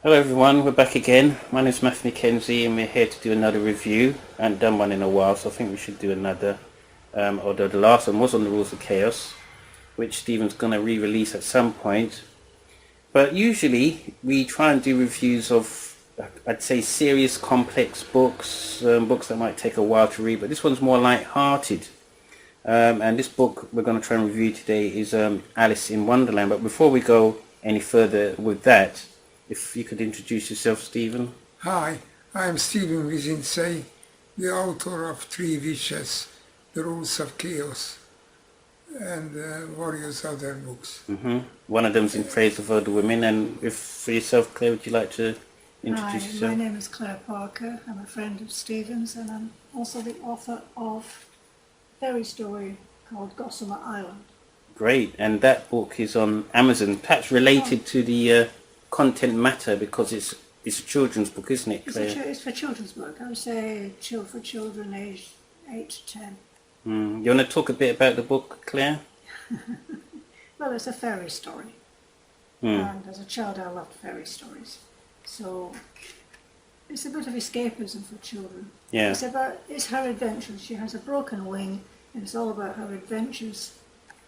Hello everyone, we're back again. My name is Matthew Mackenzie and we're here to do another review. I haven't done one in a while, so I think we should do another. Although the last one was on the Rules of Chaos, which Stephen's going to re-release at some point. But usually we try and do reviews of, I'd say, serious, complex books, books that might take a while to read, but this one's more light-hearted. And this book we're going to try and review today is Alice in Wonderland. But before we go any further with that, if you could introduce yourself, Stephen. Hi, I'm Stephen Vizinczey, the author of 3 wishes, The Rules of Chaos, and various other books. One of them's in praise of older women, and if for yourself, Claire, would you like to introduce yourself? My name is Clare Parker. I'm a friend of Stephen's, and I'm also the author of a fairy story called Gossamer Island. Great, and that book is on Amazon, perhaps related to the content matter, because it's a children's book, isn't it, Claire? It's for children's book. I would say for children aged 8 to 10. You want to talk a bit about the book, Claire? Well, it's a fairy story. And as a child I loved fairy stories. So it's a bit of escapism for children. Yeah. It's her adventures. She has a broken wing, and it's all about her adventures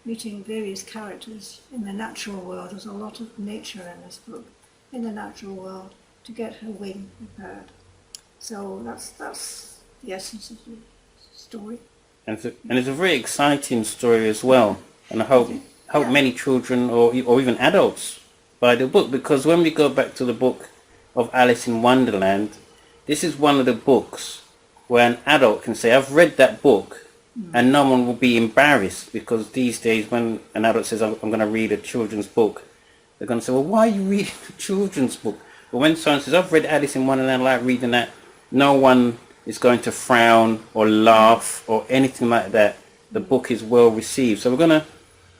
meeting various characters in the natural world. There's a lot of nature in this book, in the natural world, to get her wing repaired. So that's the essence of the story. And it's a very exciting story as well. And I hope many children or even adults buy the book, because when we go back to the book of Alice in Wonderland, this is one of the books where an adult can say, I've read that book, and no one will be embarrassed, because these days when an adult says, I'm going to read a children's book, they're going to say, well, why are you reading a children's book? But when someone says, I've read Alice in Wonderland, I like reading that, no one is going to frown or laugh or anything like that. The book is well received. So we're going to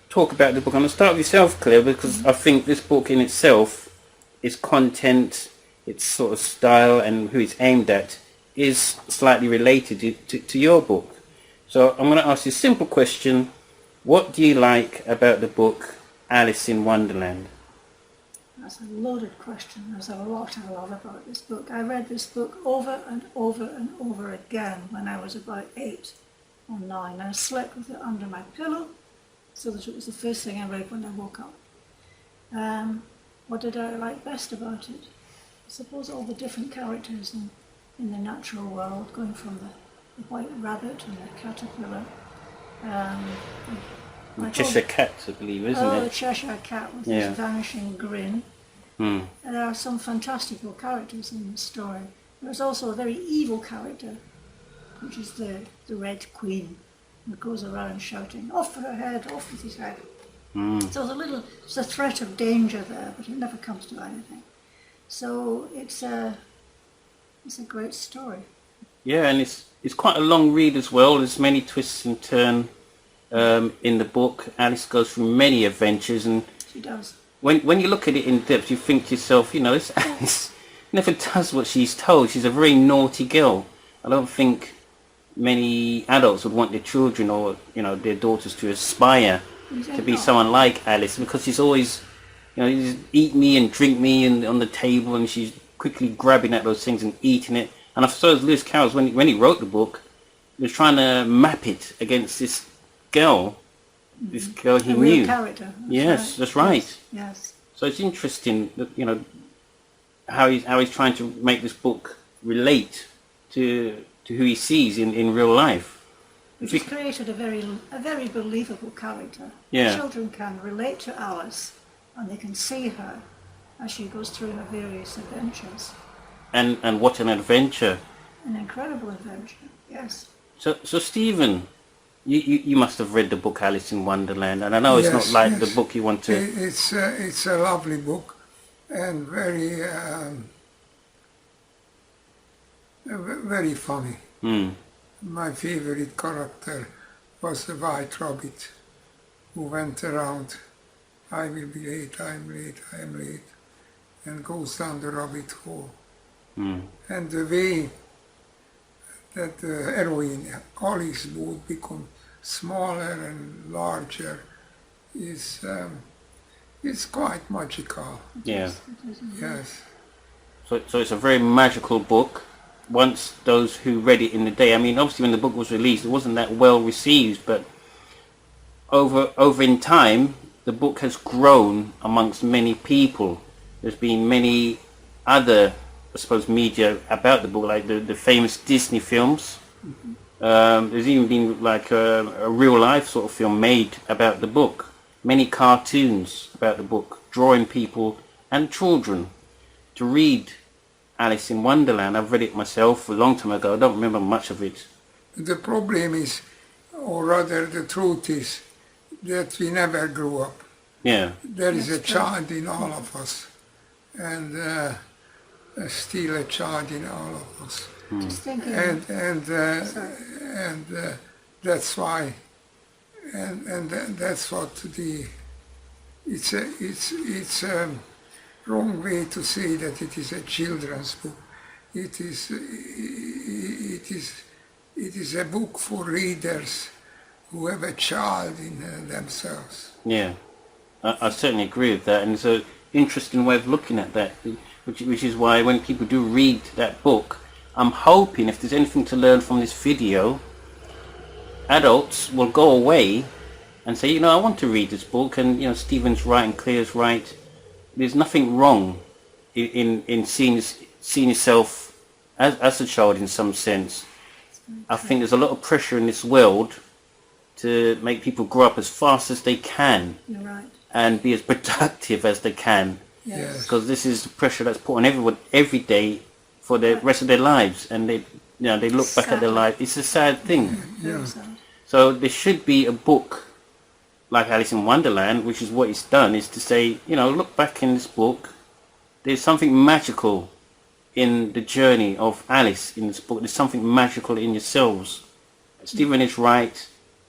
talk about the book. I'm going to start with yourself, Claire, because I think this book in itself, its content, its sort of style and who it's aimed at is slightly related to your book. So I'm going to ask you a simple question. What do you like about the book Alice in Wonderland? That's a loaded question. There's a lot I love about this book. I read this book over and over and over again when I was about 8 or 9. I slept with it under my pillow, so that it was the first thing I read when I woke up. What did I like best about it? I suppose all the different characters in the natural world, going from the white rabbit and the caterpillar. Cheshire Cat, I believe, isn't it? The Cheshire Cat with his vanishing grin. There are some fantastical characters in the story. There's also a very evil character, which is the Red Queen, who goes around shouting, off with her head, off with his head. So there's a threat of danger there, but it never comes to anything. So it's a great story. Yeah, and it's quite a long read as well. There's many twists and turns in the book. Alice goes through many adventures, and She does. when you look at it in depth, you think to yourself, this Alice never does what she's told. She's a very naughty girl. I don't think many adults would want their children or their daughters to aspire to be someone like Alice, because she's always just eat me and drink me and on the table, and she's quickly grabbing at those things and eating it. And I suppose Lewis Carroll, when he wrote the book, he was trying to map it against this girl he knew. Real character. That's right. Yes. So it's interesting that how he's trying to make this book relate to who he sees in real life. Which has created a very believable character. Yeah. Children can relate to Alice, and they can see her as she goes through her various adventures. And what an adventure! An incredible adventure. Yes. So Stephen, you must have read the book Alice in Wonderland, and I know it's not like the book you want to. It's a lovely book, and very funny. My favorite character was the White Rabbit, who went around, I will be late, I am late, I am late, and goes down the rabbit hole. And the way that the heroine, Alice, would become smaller and larger is quite magical. Yeah. Yes. So it's a very magical book. Once those who read it in the day, I mean, obviously when the book was released, it wasn't that well received, but over in time, the book has grown amongst many people. There's been many other, I suppose, media about the book, like the famous Disney films. There's even been like a real life sort of film made about the book. Many cartoons about the book, drawing people and children to read Alice in Wonderland. I've read it myself a long time ago. I don't remember much of it. The problem is, or rather the truth is, that we never grew up. Yeah. There is a child in all of us, and still a child in all of us. Just thinking. And that's why, and that's what it's a wrong way to say that it is a children's book. It is a book for readers who have a child in themselves. Yeah, I certainly agree with that, and it's an interesting way of looking at that, which is why when people do read that book, I'm hoping if there's anything to learn from this video, adults will go away and say, I want to read this book, and Stephen's right and Clare's right. There's nothing wrong in seeing yourself as a child in some sense. I think there's a lot of pressure in this world to make people grow up as fast as they can. You're right. And be as productive as they can. Yes. Because this is the pressure that's put on everyone every day for the rest of their lives, and they look back at their life. It's a sad thing. Yeah. So there should be a book like Alice in Wonderland, which is what it's done, is to say, look back in this book. There's something magical in the journey of Alice in this book. There's something magical in yourselves. Stephen is right.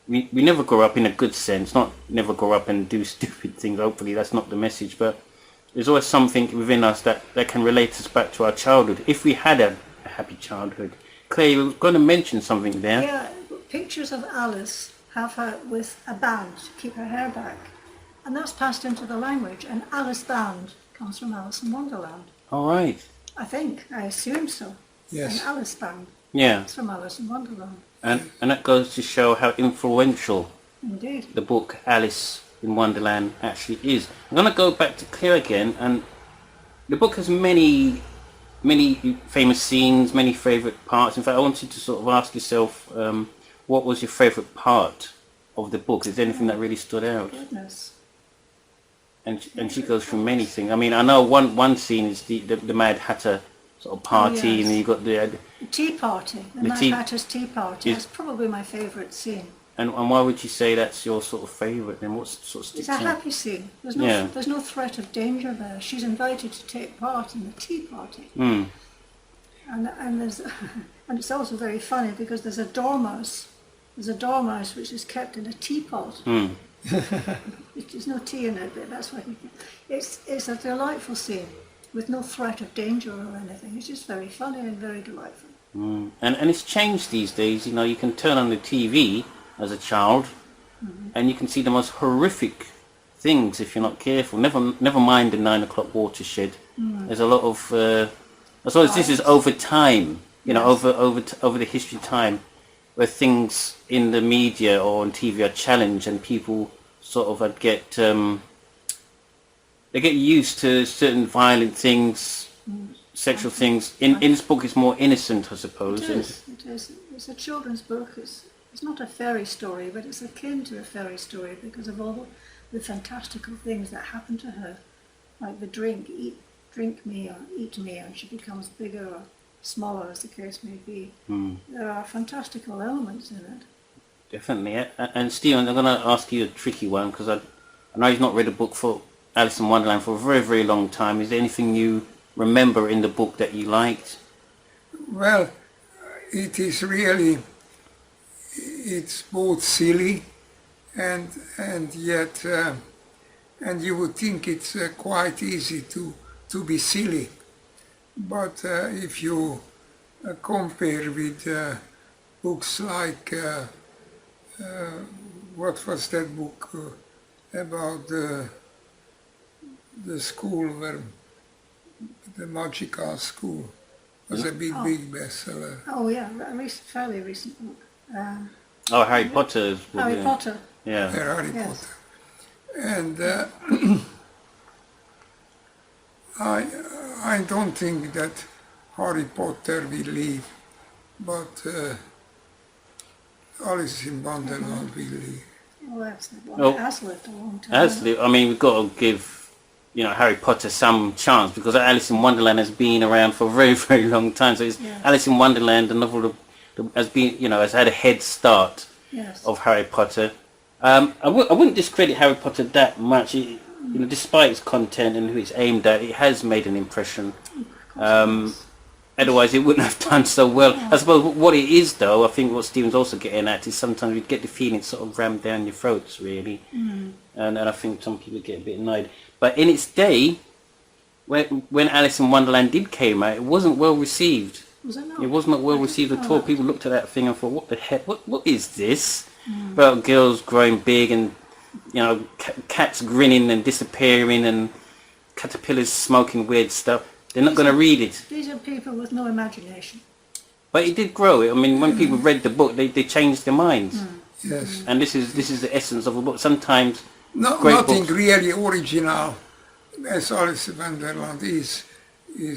We never grow up in a good sense. Not never grow up and do stupid things. Hopefully that's not the message. But there's always something within us that can relate us back to our childhood. If we had a happy childhood. Claire, you were going to mention something there. Yeah, pictures of Alice have her with a band to keep her hair back. And that's passed into the language. And Alice band comes from Alice in Wonderland. All right. I assume so. Yes. An Alice band. Yeah. It's from Alice in Wonderland. And that goes to show how influential Indeed. the book Alice in Wonderland actually is. I'm going to go back to Claire again, and the book has many famous scenes, many favourite parts. In fact, I wanted to sort of ask yourself, what was your favourite part of the book? Is there anything that really stood out? Goodness. And she goes through many things. I mean, I know one scene is the Mad Hatter sort of party, yes. and then you got the Tea party. The Mad Hatter's tea party. That's probably my favourite scene. And why would you say that's your sort of favourite then? What sort of It's sticks a out? happy scene. There's no threat of danger there. She's invited to take part in the tea party. Mm. And there's and it's also very funny because there's a dormouse. There's a dormouse which is kept in a teapot. Mm. There's no tea in it, but that's why it's a delightful scene with no threat of danger or anything. It's just very funny and very delightful. Mm. And it's changed these days. You can turn on the TV as a child, and you can see the most horrific things if you're not careful. Never mind the 9 o'clock watershed. There's a lot of as well as this is over time, over the history of time, where things in the media or on TV are challenged, and people sort of get they get used to certain violent things, sexual things. In this book, it's more innocent, I suppose. It is. It's a children's book. It's not a fairy story, but it's akin to a fairy story because of all the fantastical things that happen to her, like the drink me or eat me, and she becomes bigger or smaller as the case may be. There are fantastical elements in it. Definitely. And Stephen, I'm going to ask you a tricky one, because I know you've not read a book for Alice in Wonderland for a very, very long time. Is there anything you remember in the book that you liked? Well, it is really, it's both silly and yet, and you would think it's quite easy to be silly. But if you compare with books like, what was that book about the school where The Magical School was a big bestseller. Oh yeah, fairly recent book. Oh, Harry Potter's book. Harry Potter. Yeah. Harry Yes. Potter. And I don't think that Harry Potter will leave, but Alice in Wonderland will leave. Well, that's the one Oh. that has lived a long time. Actually, I mean, we've got to give, Harry Potter some chance because Alice in Wonderland has been around for a very, very long time. So it's Yes. Alice in Wonderland, the novel, has been, has had a head start Yes. of Harry Potter. I wouldn't discredit Harry Potter that much. Despite its content and who it's aimed at, it has made an impression. Otherwise, it wouldn't have done so well. I suppose what it is, though, I think what Stephen's also getting at is sometimes you get the feeling it's sort of rammed down your throats, really. And I think some people get a bit annoyed. But in its day, when Alice in Wonderland did came out, it wasn't well received. Was it not? It was not well received at all. People looked at that thing and thought, what the heck? What is this? About girls growing big and, cats grinning and disappearing and caterpillars smoking weird stuff. They're not going to read it. These are people with no imagination. But it did grow. I mean, when people read the book, they changed their minds. Yes. And this is the essence of a book. Sometimes Nothing books. really original, as Alice in Wonderland is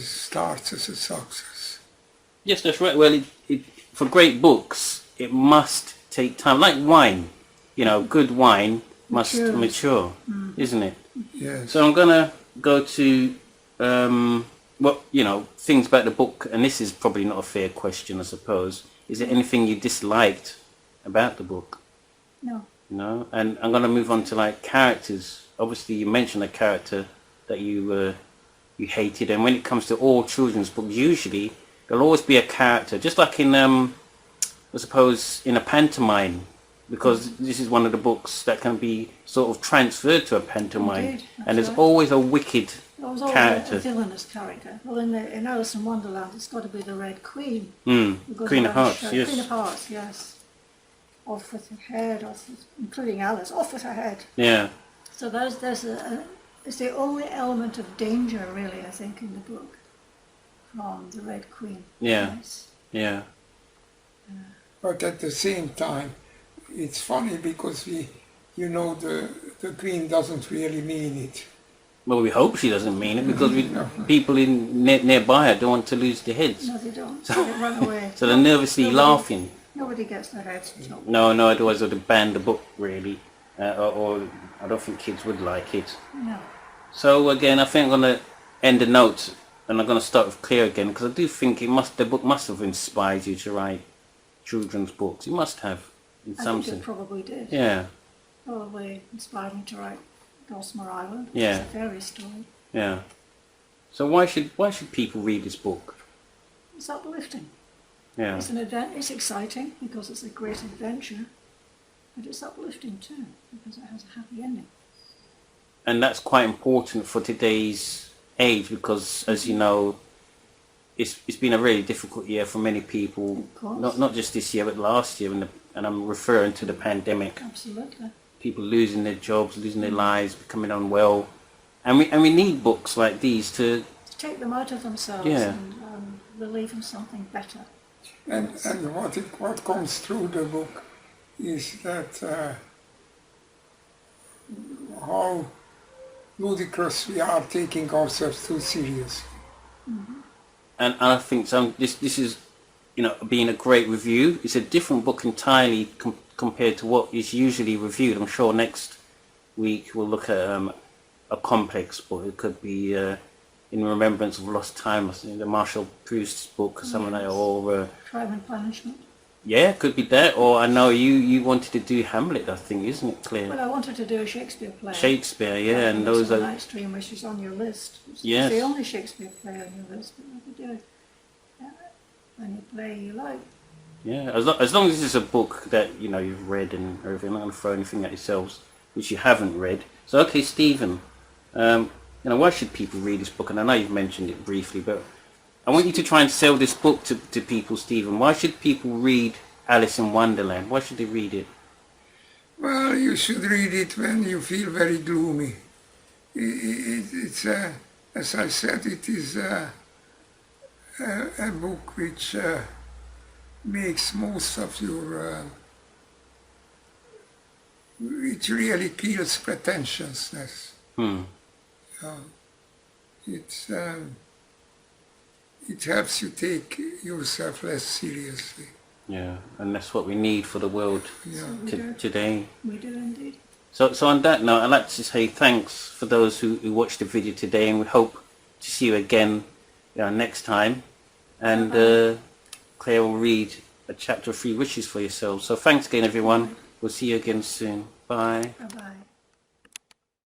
starts as a success. Yes, that's right. Well, for great books, it must take time. Like wine, good wine must mature, isn't it? Yes. So I'm gonna go to things about the book, and this is probably not a fair question, I suppose. Is there anything you disliked about the book? No. No, and I'm gonna move on to like characters. Obviously, you mentioned a character that you hated, and when it comes to all children's books, usually there'll always be a character, just like in I suppose in a pantomime, because this is one of the books that can be sort of transferred to a pantomime, Indeed, and there's right. always a wicked There was always character. a villainous character. Well, in Alice in Wonderland, it's got to be the Red Queen. Queen of Hearts, yes. Queen of Hearts, yes. Off with her head, including Alice, off with her head. Yeah, So it's the only element of danger, really, I think, in the book, from the Red Queen. Yeah. Yes. yeah, But at the same time, it's funny because the Queen doesn't really mean it. Well, we hope she doesn't mean it because people nearby her don't want to lose their heads, No, they don't. They run away. so they're nervously laughing. Nobody gets their heads chopped. No, otherwise they would have banned the book, really. Or I don't think kids would like it. No. So again, I think I'm going to end the note, and I'm going to start with Clare again, because I do think the book must have inspired you to write children's books. It must have, in I some think it sense. probably did. Yeah, Probably inspired me to write Gossamer Island, which Yeah. is a fairy story. yeah. So why should people read this book? It's uplifting. Yeah, It's an event. It's exciting because it's a great adventure, but it's uplifting too because it has a happy ending. and that's quite important for today's age because, as you know, it's been a really difficult year for many people. Of course. Not just this year, but last year, and I'm referring to the pandemic. Absolutely. People losing their jobs, losing their lives, becoming unwell, and we need books like these to. To take them out of themselves Yeah. and relieve them something better. And what comes through the book is that how ludicrous we are taking ourselves too seriously. And I think this is, being a great review. It's a different book entirely compared to what is usually reviewed. I'm sure next week we'll look at a complex book. It could be In Remembrance of Lost Time, or something, the Marshall Proust's book, or something like that, or Crime and Punishment. yeah, could be that. Or I know you wanted to do Hamlet, I think, isn't it, Claire? Well, I wanted to do a Shakespeare play. Shakespeare, yeah, and It's those on are Night Stream, which is on your list. It's Yes. the only Shakespeare play on your list, but I could do it. Any play you like. yeah. As long as it's a book that you've read and everything, I'm not going to throw anything at yourselves which you haven't read. So okay, Stephen, why should people read this book? And I know you've mentioned it briefly, but I want you to try and sell this book to people, Stephen. Why should people read Alice in Wonderland? Why should they read it? Well, you should read it when you feel very gloomy. as I said, it is a book which makes most of your, which really kills pretentiousness. It helps you take yourself less seriously. Yeah, and that's what we need for the world today. We do indeed. So on that note, I'd like to say thanks for those who watched the video today, and we hope to see you again next time. And Claire will read a chapter of 3 wishes for yourselves. So thanks again, everyone. We'll see you again soon. Bye. Bye-bye.